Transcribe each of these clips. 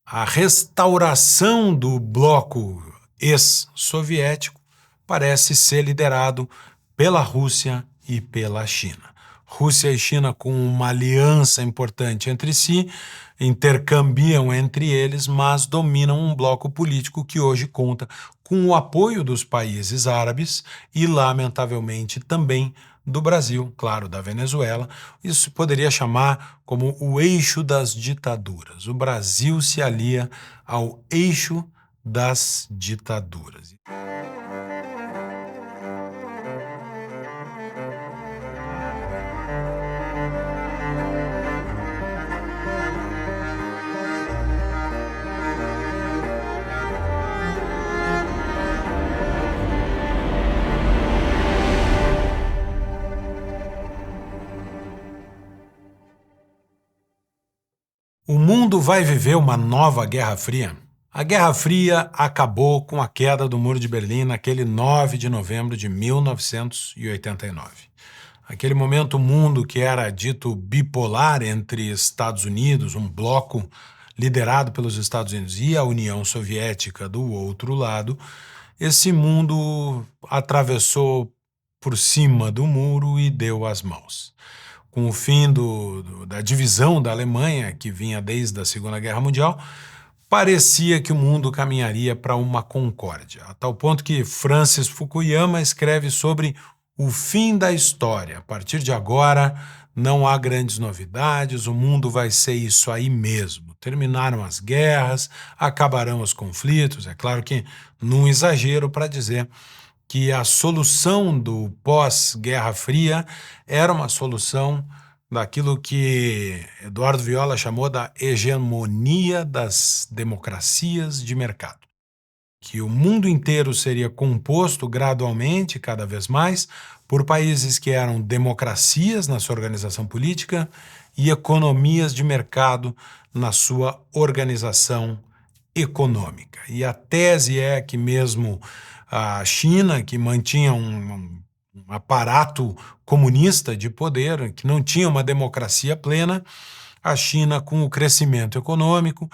A restauração do bloco ex-soviético parece ser liderado pela Rússia e pela China. Rússia e China, com uma aliança importante entre si, intercambiam entre eles, mas dominam um bloco político que hoje conta com o apoio dos países árabes e, lamentavelmente, também do Brasil, claro, da Venezuela. Isso se poderia chamar como o eixo das ditaduras. O Brasil se alia ao eixo das ditaduras. O mundo vai viver uma nova Guerra Fria? A Guerra Fria acabou com a queda do Muro de Berlim naquele 9 de novembro de 1989. Aquele momento, o mundo que era dito bipolar entre Estados Unidos, um bloco liderado pelos Estados Unidos, e a União Soviética do outro lado, esse mundo atravessou por cima do muro e deu as mãos. Com o fim da divisão da Alemanha, que vinha desde a Segunda Guerra Mundial, parecia que o mundo caminharia para uma concórdia, a tal ponto que Francis Fukuyama escreve sobre o fim da história. A partir de agora, não há grandes novidades, o mundo vai ser isso aí mesmo. Terminaram as guerras, acabarão os conflitos, é claro que num exagero para dizer que a solução do pós-Guerra Fria era uma solução daquilo que Eduardo Viola chamou da hegemonia das democracias de mercado. Que o mundo inteiro seria composto gradualmente, cada vez mais, por países que eram democracias na sua organização política e economias de mercado na sua organização econômica. E a tese é que mesmo a China, que mantinha um aparato comunista de poder, que não tinha uma democracia plena, a China, com o crescimento econômico,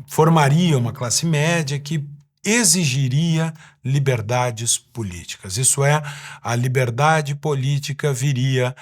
formaria uma classe média que exigiria liberdades políticas. Isso é, a liberdade política viria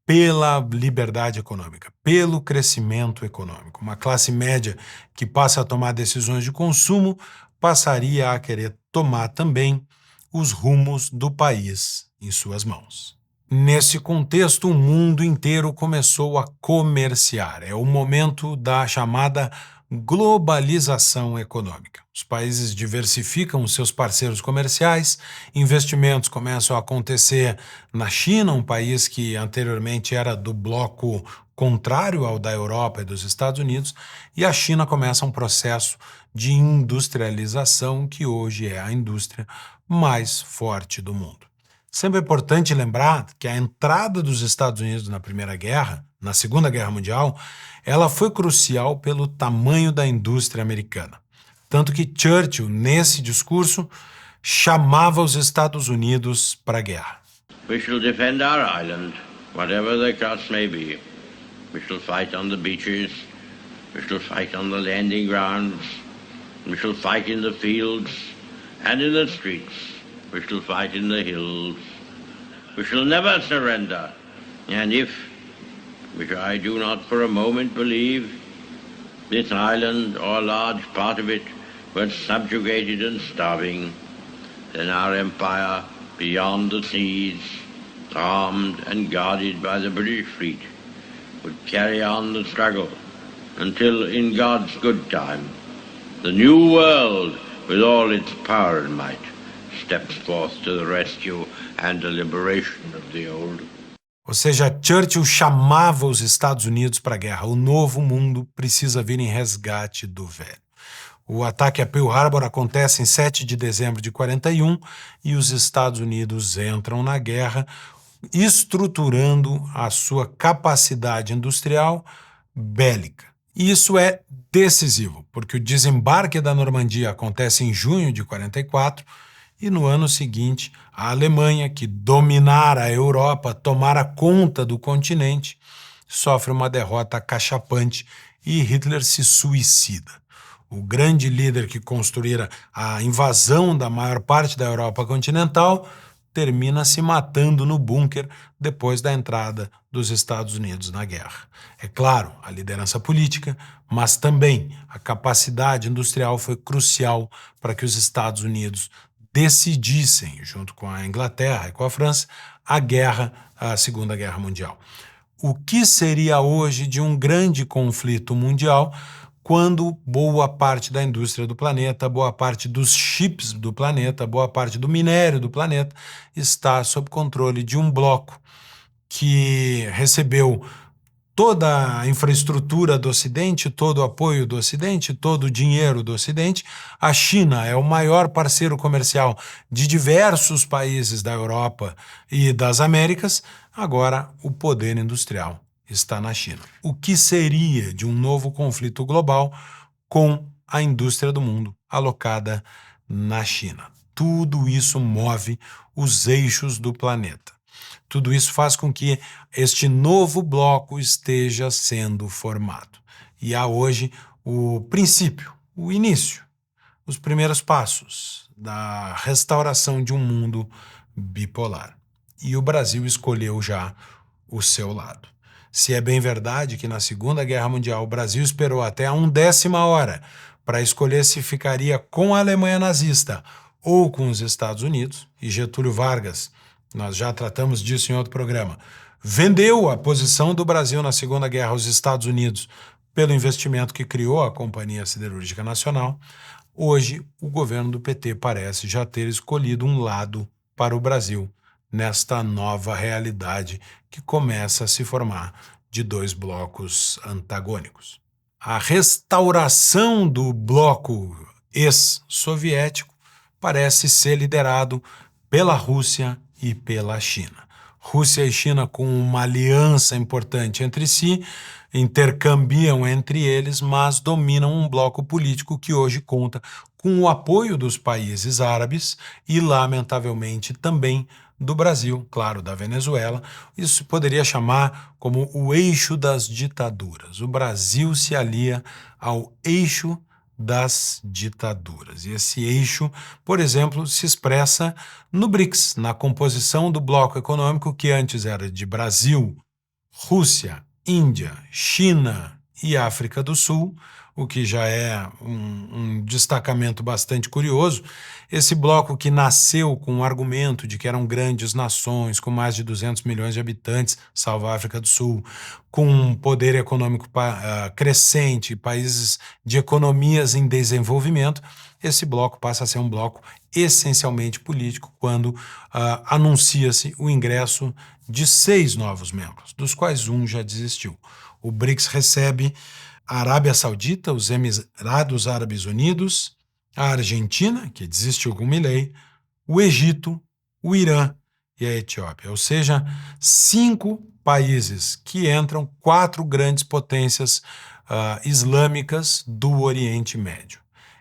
pela liberdade econômica, pelo crescimento econômico. Uma classe média que passa a tomar decisões de consumo passaria a querer tomar também os rumos do país em suas mãos. Nesse contexto, o mundo inteiro começou a comerciar. É o momento da chamada globalização econômica. Os países diversificam os seus parceiros comerciais, investimentos começam a acontecer na China, um país que anteriormente era do bloco contrário ao da Europa e dos Estados Unidos, e a China começa um processo de industrialização que hoje é a indústria mais forte do mundo. Sempre é importante lembrar que a entrada dos Estados Unidos na Primeira Guerra, na Segunda Guerra Mundial, ela foi crucial pelo tamanho da indústria americana. Tanto que Churchill, nesse discurso, chamava os Estados Unidos para a guerra. We shall defend our island, whatever the cost may be. We shall fight on the beaches, we shall fight on the landing grounds, we shall fight in the fields and in the streets. We shall fight in the hills. We shall never surrender. And if, which I do not for a moment believe, this island or a large part of it were subjugated and starving, then our empire beyond the seas, armed and guarded by the British fleet, would carry on the struggle until, in God's good time, the new world, with all its power and might, steps forth to the rescue and the liberation of the old. Ou seja, Churchill chamava os Estados Unidos para a guerra. O novo mundo precisa vir em resgate do velho. O ataque a Pearl Harbor acontece em 7 de dezembro de 41 e os Estados Unidos entram na guerra, estruturando a sua capacidade industrial bélica. E isso é decisivo, porque o desembarque da Normandia acontece em junho de 44 e no ano seguinte a Alemanha, que dominara a Europa, tomara conta do continente, sofre uma derrota acachapante e Hitler se suicida. o grande líder que construíra a invasão da maior parte da Europa continental, termina se matando no bunker depois da entrada dos Estados Unidos na guerra. É claro, a liderança política, mas também a capacidade industrial foi crucial para que os Estados Unidos decidissem, junto com a Inglaterra e com a França, a Segunda Guerra Mundial. O que seria hoje de um grande conflito mundial quando boa parte da indústria do planeta, boa parte dos chips do planeta, boa parte do minério do planeta está sob controle de um bloco que recebeu toda a infraestrutura do Ocidente, todo o apoio do Ocidente, todo o dinheiro do Ocidente. A China é o maior parceiro comercial de diversos países da Europa e das Américas. Agora, o poder industrial está na China. O que seria de um novo conflito global com a indústria do mundo alocada na China? Tudo isso move os eixos do planeta. Tudo isso faz com que este novo bloco esteja sendo formado. E há hoje o princípio, o início, os primeiros passos da restauração de um mundo bipolar. E o Brasil escolheu já o seu lado. Se é bem verdade que na Segunda Guerra Mundial o Brasil esperou até a 1/10 hora para escolher se ficaria com a Alemanha nazista ou com os Estados Unidos, e Getúlio Vargas, nós já tratamos disso em outro programa, vendeu a posição do Brasil na Segunda Guerra aos Estados Unidos pelo investimento que criou a Companhia Siderúrgica Nacional. Hoje, o governo do PT parece já ter escolhido um lado para o Brasil nesta nova realidade que começa a se formar de dois blocos antagônicos. A restauração do bloco ex-soviético parece ser liderado pela Rússia e pela China. Rússia e China, com uma aliança importante entre si, intercambiam entre eles, mas dominam um bloco político que hoje conta com o apoio dos países árabes e, lamentavelmente, também do Brasil, claro, da Venezuela. Isso se poderia chamar como o eixo das ditaduras. O Brasil se alia ao eixo das ditaduras. E esse eixo, por exemplo, se expressa no BRICS, na composição do bloco econômico que antes era de Brasil, Rússia, Índia, China e África do Sul, o que já é um destacamento bastante curioso. Esse bloco que nasceu com o argumento de que eram grandes nações, com mais de 200 milhões de habitantes, salvo a África do Sul, com um poder econômico crescente, países de economias em desenvolvimento, esse bloco passa a ser um bloco essencialmente político quando anuncia-se o ingresso de 6 novos membros, dos quais um já desistiu. O BRICS recebe a Arábia Saudita, os Emirados Árabes Unidos, a Argentina, que desistiu com Milei, o Egito, o Irã e a Etiópia. Ou seja, 5 países que entram, 4 grandes potências islâmicas do Oriente Médio.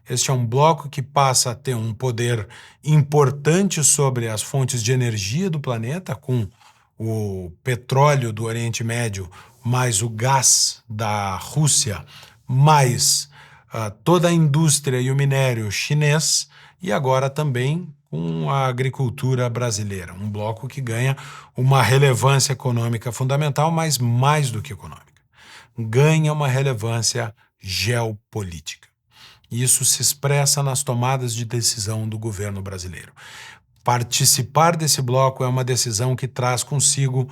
Este é um bloco que passa a ter um poder importante sobre as fontes de energia do planeta, com o petróleo do Oriente Médio, mais o gás da Rússia, mais toda a indústria e o minério chinês, e agora também com a agricultura brasileira. Um bloco que ganha uma relevância econômica fundamental, mas mais do que econômica. Ganha uma relevância geopolítica. Isso se expressa nas tomadas de decisão do governo brasileiro. Participar desse bloco é uma decisão que traz consigo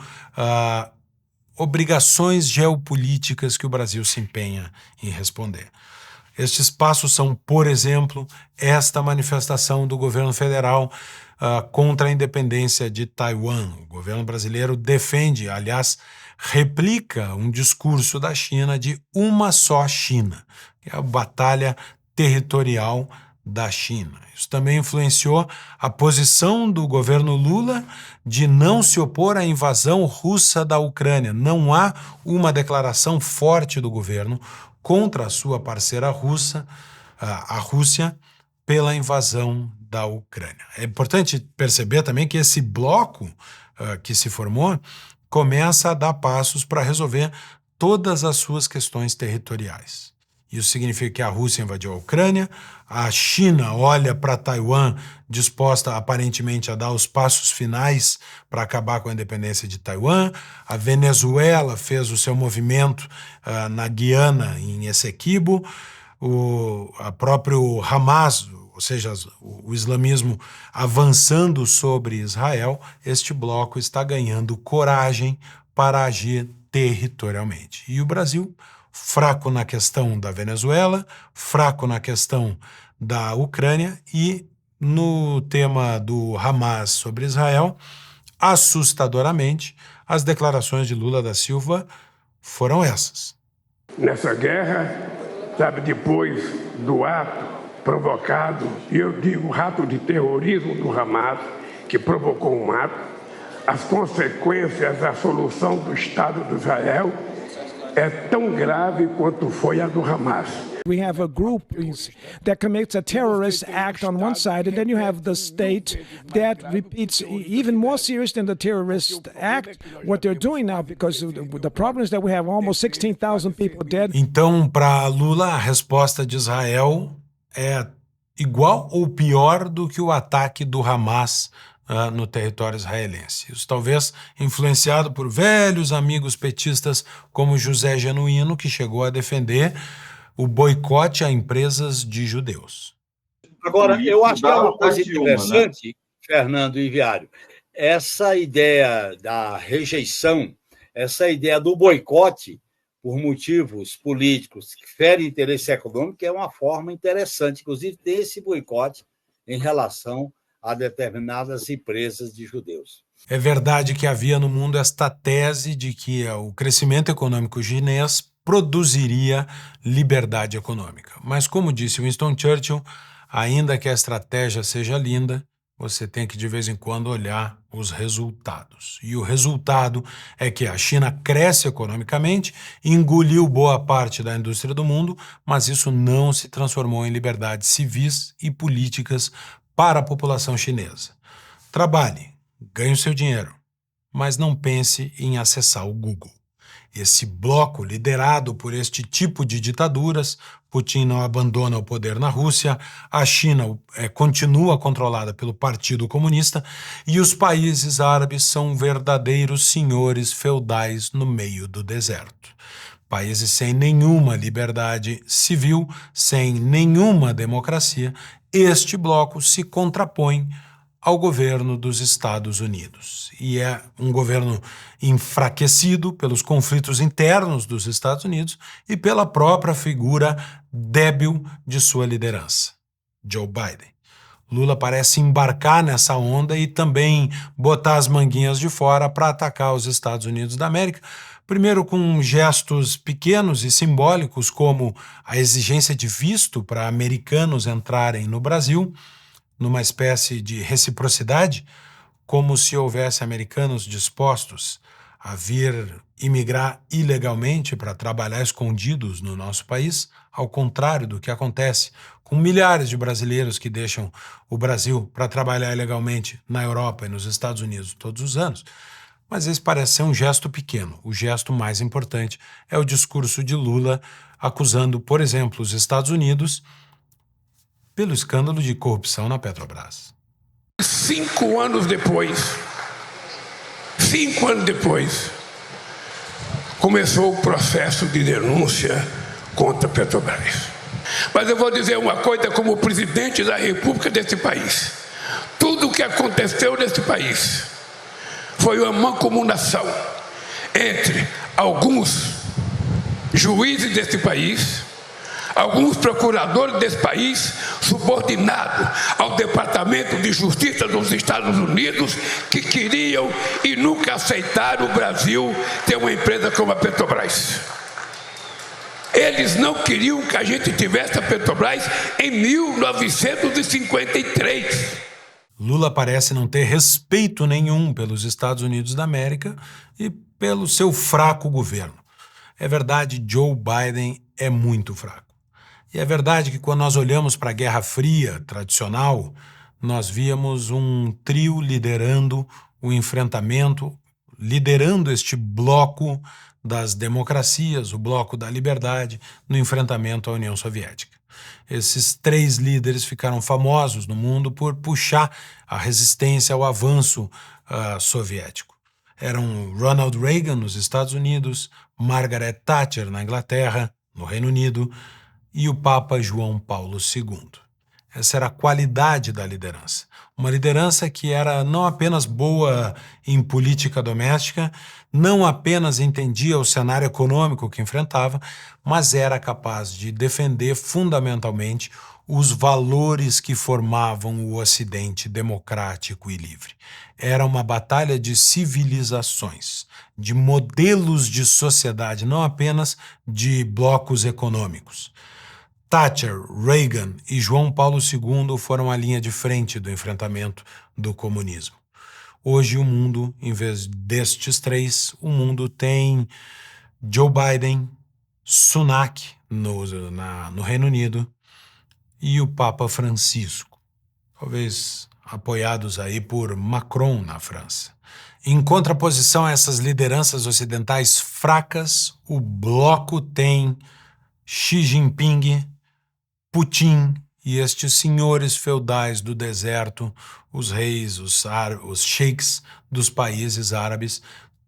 obrigações geopolíticas que o Brasil se empenha em responder. Estes passos são, por exemplo, esta manifestação do governo federal contra a independência de Taiwan. O governo brasileiro defende, aliás, replica um discurso da China de uma só China, que é a batalha territorial da China. Isso também influenciou a posição do governo Lula de não se opor à invasão russa da Ucrânia. Não há uma declaração forte do governo contra a sua parceira russa, a Rússia, pela invasão da Ucrânia. É importante perceber também que esse bloco que se formou começa a dar passos para resolver todas as suas questões territoriais. Isso significa que a Rússia invadiu a Ucrânia, a China olha para Taiwan disposta aparentemente a dar os passos finais para acabar com a independência de Taiwan, a Venezuela fez o seu movimento na Guiana, em Essequibo, a próprio Hamas, ou seja, o islamismo avançando sobre Israel. Este bloco está ganhando coragem para agir territorialmente. E o Brasil, fraco na questão da Venezuela, fraco na questão da Ucrânia e no tema do Hamas sobre Israel, assustadoramente, as declarações de Lula da Silva foram essas. Nessa guerra, sabe, depois do ato provocado, e eu digo ato de terrorismo do Hamas, que provocou um ato, as consequências da solução do Estado de Israel é tão grave quanto foi a do Hamas. We have a group that commits a terrorist act on one side, and then you have the state that repeats even more serious than the terrorist act what they're doing now, because the problem is that we have almost 16,000 people dead. Então, para Lula, a resposta de Israel é igual ou pior do que o ataque do Hamas no território israelense. Isso talvez influenciado por velhos amigos petistas como José Genuíno, que chegou a defender o boicote a empresas de judeus. Agora, eu acho que é uma coisa interessante, Fernando e Viário, essa ideia da rejeição, essa ideia do boicote por motivos políticos que ferem interesse econômico é uma forma interessante. Inclusive, tem esse boicote em relação a determinadas empresas de judeus. É verdade que havia no mundo esta tese de que o crescimento econômico chinês produziria liberdade econômica. Mas, como disse Winston Churchill, ainda que a estratégia seja linda, você tem que de vez em quando olhar os resultados. E o resultado é que a China cresce economicamente, engoliu boa parte da indústria do mundo, mas isso não se transformou em liberdades civis e políticas para a população chinesa. Trabalhe, ganhe o seu dinheiro, mas não pense em acessar o Google. Esse bloco liderado por este tipo de ditaduras, Putin não abandona o poder na Rússia, a China continua controlada pelo Partido Comunista e os países árabes são verdadeiros senhores feudais no meio do deserto. Países sem nenhuma liberdade civil, sem nenhuma democracia, este bloco se contrapõe ao governo dos Estados Unidos. E é um governo enfraquecido pelos conflitos internos dos Estados Unidos e pela própria figura débil de sua liderança, Joe Biden. Lula parece embarcar nessa onda e também botar as manguinhas de fora para atacar os Estados Unidos da América, primeiro com gestos pequenos e simbólicos, como a exigência de visto para americanos entrarem no Brasil, numa espécie de reciprocidade, como se houvesse americanos dispostos a vir imigrar ilegalmente para trabalhar escondidos no nosso país, ao contrário do que acontece com milhares de brasileiros que deixam o Brasil para trabalhar ilegalmente na Europa e nos Estados Unidos todos os anos. Mas esse parece ser um gesto pequeno. O gesto mais importante é o discurso de Lula acusando, por exemplo, os Estados Unidos pelo escândalo de corrupção na Petrobras. 5 anos depois, começou o processo de denúncia contra a Petrobras. Mas eu vou dizer uma coisa como presidente da República desse país. Tudo o que aconteceu nesse país foi uma mancomunação entre alguns juízes desse país, alguns procuradores desse país, subordinados ao Departamento de Justiça dos Estados Unidos, que queriam e nunca aceitaram o Brasil ter uma empresa como a Petrobras. Eles não queriam que a gente tivesse a Petrobras em 1953. Lula parece não ter respeito nenhum pelos Estados Unidos da América e pelo seu fraco governo. É verdade, Joe Biden é muito fraco. E é verdade que quando nós olhamos para a Guerra Fria tradicional, nós víamos um trio liderando o enfrentamento, liderando este bloco das democracias, o Bloco da Liberdade, no enfrentamento à União Soviética. Esses 3 líderes ficaram famosos no mundo por puxar a resistência ao avanço soviético. Eram Ronald Reagan, nos Estados Unidos, Margaret Thatcher, na Inglaterra, no Reino Unido, e o Papa João Paulo II. Essa era a qualidade da liderança. Uma liderança que era não apenas boa em política doméstica, não apenas entendia o cenário econômico que enfrentava, mas era capaz de defender fundamentalmente os valores que formavam o Ocidente democrático e livre. Era uma batalha de civilizações, de modelos de sociedade, não apenas de blocos econômicos. Thatcher, Reagan e João Paulo II foram a linha de frente do enfrentamento do comunismo. Hoje o mundo, em vez destes 3, o mundo tem Joe Biden, Sunak no Reino Unido e o Papa Francisco, talvez apoiados aí por Macron na França. Em contraposição a essas lideranças ocidentais fracas, o bloco tem Xi Jinping, Putin e estes senhores feudais do deserto, os reis, os sheiks dos países árabes,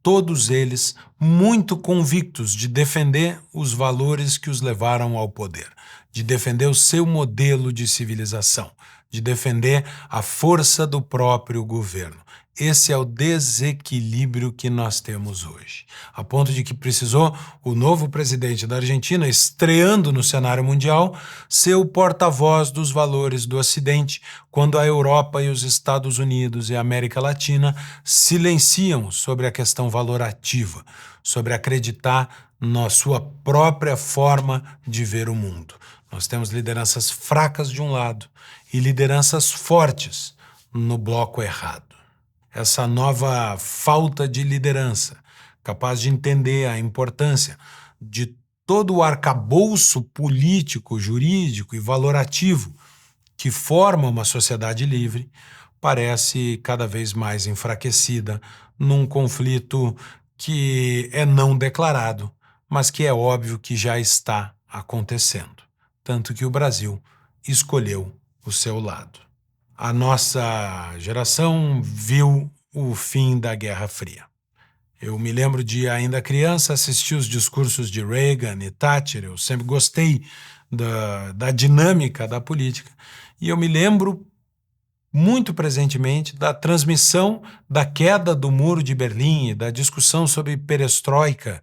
todos eles muito convictos de defender os valores que os levaram ao poder, de defender o seu modelo de civilização, de defender a força do próprio governo. Esse é o desequilíbrio que nós temos hoje, a ponto de que precisou o novo presidente da Argentina, estreando no cenário mundial, ser o porta-voz dos valores do Ocidente, quando a Europa e os Estados Unidos e a América Latina silenciam sobre a questão valorativa, sobre acreditar na sua própria forma de ver o mundo. Nós temos lideranças fracas de um lado e lideranças fortes no bloco errado. Essa nova falta de liderança, capaz de entender a importância de todo o arcabouço político, jurídico e valorativo que forma uma sociedade livre, parece cada vez mais enfraquecida num conflito que é não declarado, mas que é óbvio que já está acontecendo. Tanto que o Brasil escolheu o seu lado. A nossa geração viu o fim da Guerra Fria. Eu me lembro de, ainda criança, assistir os discursos de Reagan e Thatcher. Eu sempre gostei da dinâmica da política. E eu me lembro muito presentemente da transmissão da queda do Muro de Berlim, da discussão sobre perestroika,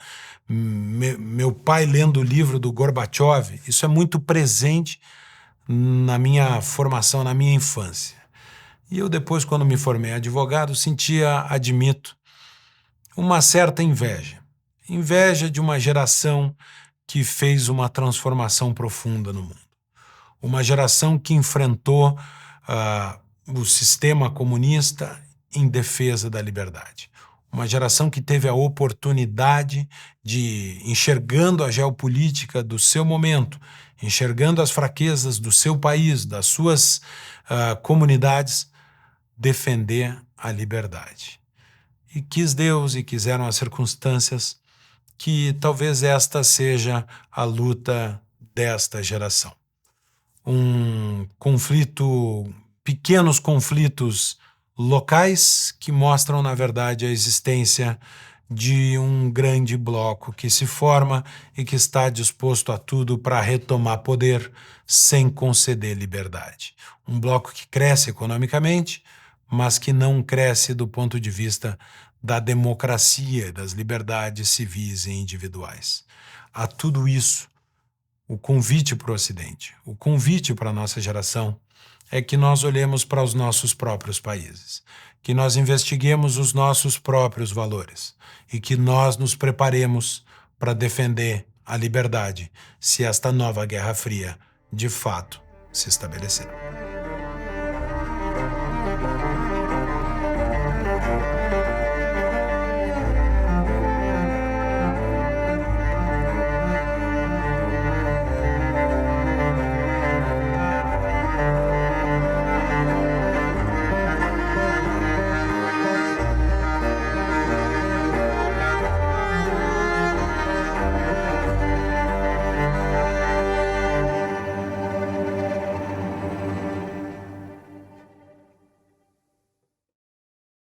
meu pai lendo o livro do Gorbachev. Isso é muito presente na minha formação, na minha infância. E eu depois, quando me formei advogado, sentia, admito, uma certa inveja. Inveja de uma geração que fez uma transformação profunda no mundo. Uma geração que enfrentou o sistema comunista em defesa da liberdade. Uma geração que teve a oportunidade de, enxergando a geopolítica do seu momento, enxergando as fraquezas do seu país, das suas comunidades, defender a liberdade. E quis Deus e quiseram as circunstâncias que talvez esta seja a luta desta geração. Um conflito, pequenos conflitos locais que mostram, na verdade, a existência de um grande bloco que se forma e que está disposto a tudo para retomar poder sem conceder liberdade. Um bloco que cresce economicamente, mas que não cresce do ponto de vista da democracia, das liberdades civis e individuais. A tudo isso, o convite para o Ocidente, o convite para a nossa geração é que nós olhemos para os nossos próprios países, que nós investiguemos os nossos próprios valores e que nós nos preparemos para defender a liberdade se esta nova Guerra Fria, de fato, se estabelecer.